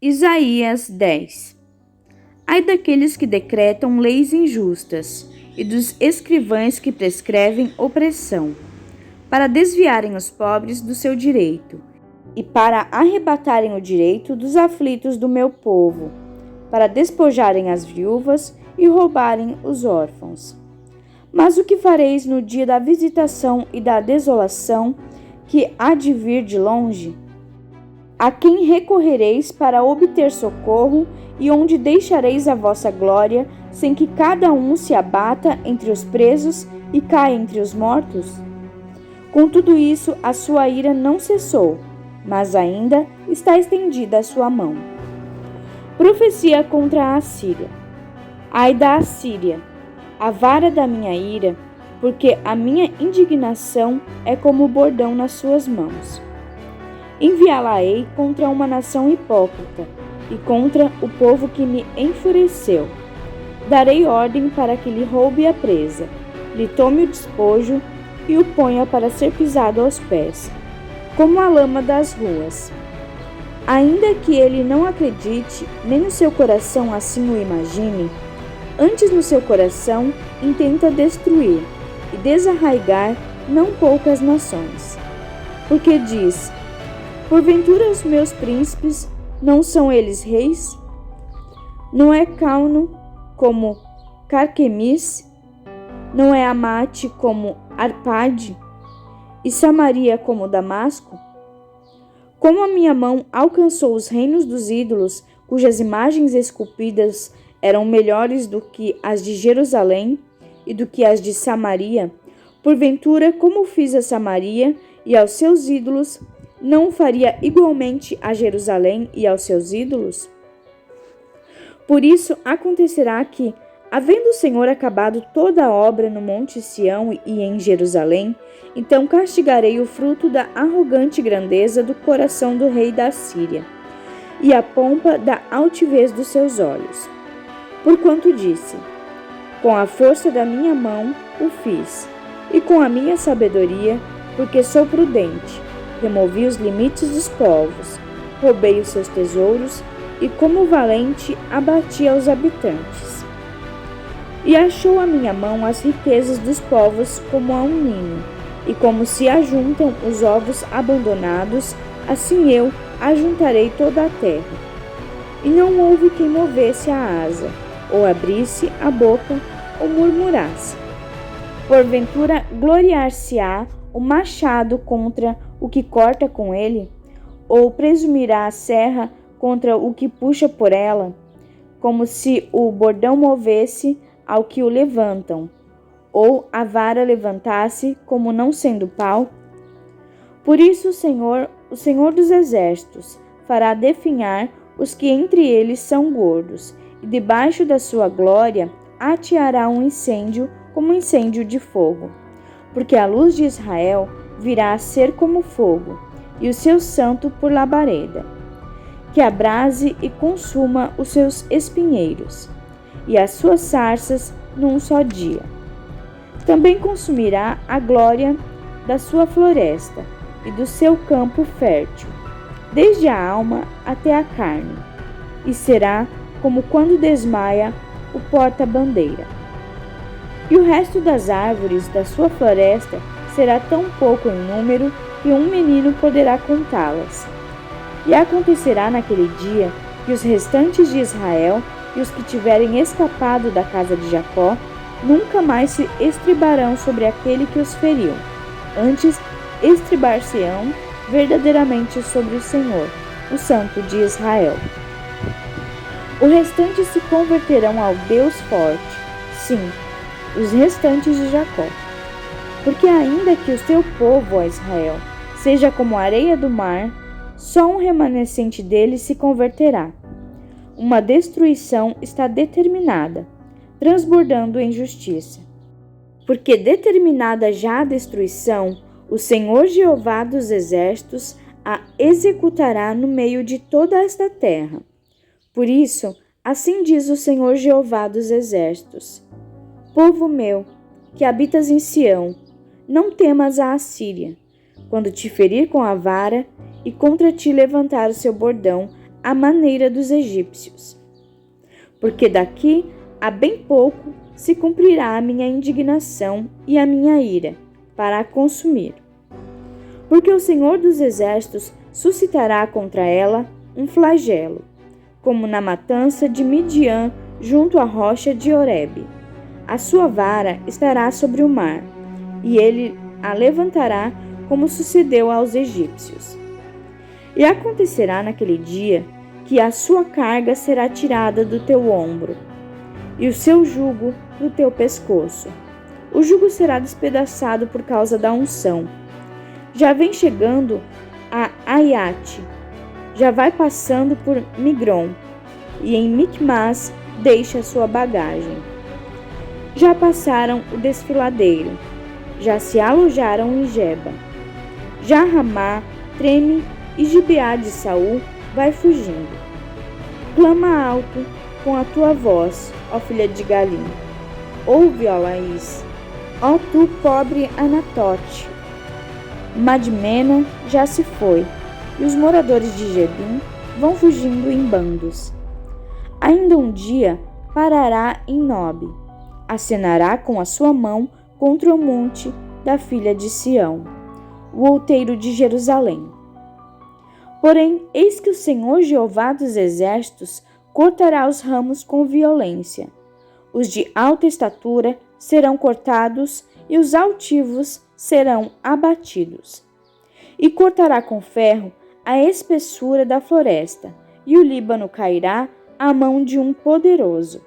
Isaías 10. Ai daqueles que decretam leis injustas e dos escrivães que prescrevem opressão, para desviarem os pobres do seu direito e para arrebatarem o direito dos aflitos do meu povo, para despojarem as viúvas e roubarem os órfãos. Mas o que fareis no dia da visitação e da desolação que há de vir de longe? A quem recorrereis para obter socorro e onde deixareis a vossa glória, sem que cada um se abata entre os presos e caia entre os mortos? Com tudo isso, a sua ira não cessou, mas ainda está estendida a sua mão. Profecia contra a Assíria. Ai da Assíria, a vara da minha ira, porque a minha indignação é como o bordão nas suas mãos. Enviá-la-ei contra uma nação hipócrita e contra o povo que me enfureceu. Darei ordem para que lhe roube a presa, lhe tome o despojo e o ponha para ser pisado aos pés, como a lama das ruas. Ainda que ele não acredite, nem o seu coração assim o imagine, antes no seu coração intenta destruir e desarraigar não poucas nações. Porque diz: porventura os meus príncipes não são eles reis? Não é Cauno como Carquemis? Não é Amate como Arpade? E Samaria como Damasco? Como a minha mão alcançou os reinos dos ídolos, cujas imagens esculpidas eram melhores do que as de Jerusalém e do que as de Samaria, porventura, como fiz a Samaria e aos seus ídolos, não faria igualmente a Jerusalém e aos seus ídolos? Por isso acontecerá que, havendo o Senhor acabado toda a obra no monte Sião e em Jerusalém, então castigarei o fruto da arrogante grandeza do coração do rei da Síria e a pompa da altivez dos seus olhos. Porquanto disse: com a força da minha mão o fiz, e com a minha sabedoria, porque sou prudente, removi os limites dos povos, roubei os seus tesouros, e como valente abati aos habitantes. E achou a minha mão as riquezas dos povos como a um ninho, e como se ajuntam os ovos abandonados, assim eu ajuntarei toda a terra. E não houve quem movesse a asa, ou abrisse a boca, ou murmurasse. Porventura gloriar-se-á o machado contra o que corta com ele? Ou presumirá a serra contra o que puxa por ela? Como se o bordão movesse ao que o levantam, ou a vara levantasse como não sendo pau? Por isso o Senhor dos Exércitos, fará definhar os que entre eles são gordos, e debaixo da sua glória ateará um incêndio como incêndio de fogo. Porque a luz de Israel virá a ser como fogo, e o seu santo por labareda, que abrase e consuma os seus espinheiros, e as suas sarças num só dia. Também consumirá a glória da sua floresta e do seu campo fértil, desde a alma até a carne, e será como quando desmaia o porta-bandeira. E o resto das árvores da sua floresta será tão pouco em número que um menino poderá contá-las. E acontecerá naquele dia que os restantes de Israel e os que tiverem escapado da casa de Jacó nunca mais se estribarão sobre aquele que os feriu. Antes, estribar-se-ão verdadeiramente sobre o Senhor, o Santo de Israel. O restante se converterão ao Deus forte, sim, os restantes de Jacó. Porque ainda que o seu povo, ó Israel, seja como a areia do mar, só um remanescente dele se converterá. Uma destruição está determinada, transbordando em justiça. Porque determinada já a destruição, o Senhor Jeová dos Exércitos a executará no meio de toda esta terra. Por isso, assim diz o Senhor Jeová dos Exércitos: povo meu, que habitas em Sião, não temas a Assíria, quando te ferir com a vara e contra ti levantar o seu bordão à maneira dos egípcios. Porque daqui a bem pouco se cumprirá a minha indignação e a minha ira, para a consumir. Porque o Senhor dos Exércitos suscitará contra ela um flagelo, como na matança de Midian junto à rocha de Horebe. A sua vara estará sobre o mar, e ele a levantará como sucedeu aos egípcios. E acontecerá naquele dia que a sua carga será tirada do teu ombro, e o seu jugo do teu pescoço. O jugo será despedaçado por causa da unção. Já vem chegando a Aiate, já vai passando por Migron, e em Micmas deixa sua bagagem. Já passaram o desfiladeiro, já se alojaram em Geba. Já Ramá treme e Gibeá de Saul vai fugindo. Clama alto com a tua voz, ó filha de Galim. Ouve, ó Laís, ó tu pobre Anatote. Madmena já se foi, e os moradores de Gebim vão fugindo em bandos. Ainda um dia parará em Nobe, acenará com a sua mão contra o monte da filha de Sião, o outeiro de Jerusalém. Porém, eis que o Senhor Jeová dos Exércitos cortará os ramos com violência. Os de alta estatura serão cortados e os altivos serão abatidos. E cortará com ferro a espessura da floresta, e o Líbano cairá à mão de um poderoso.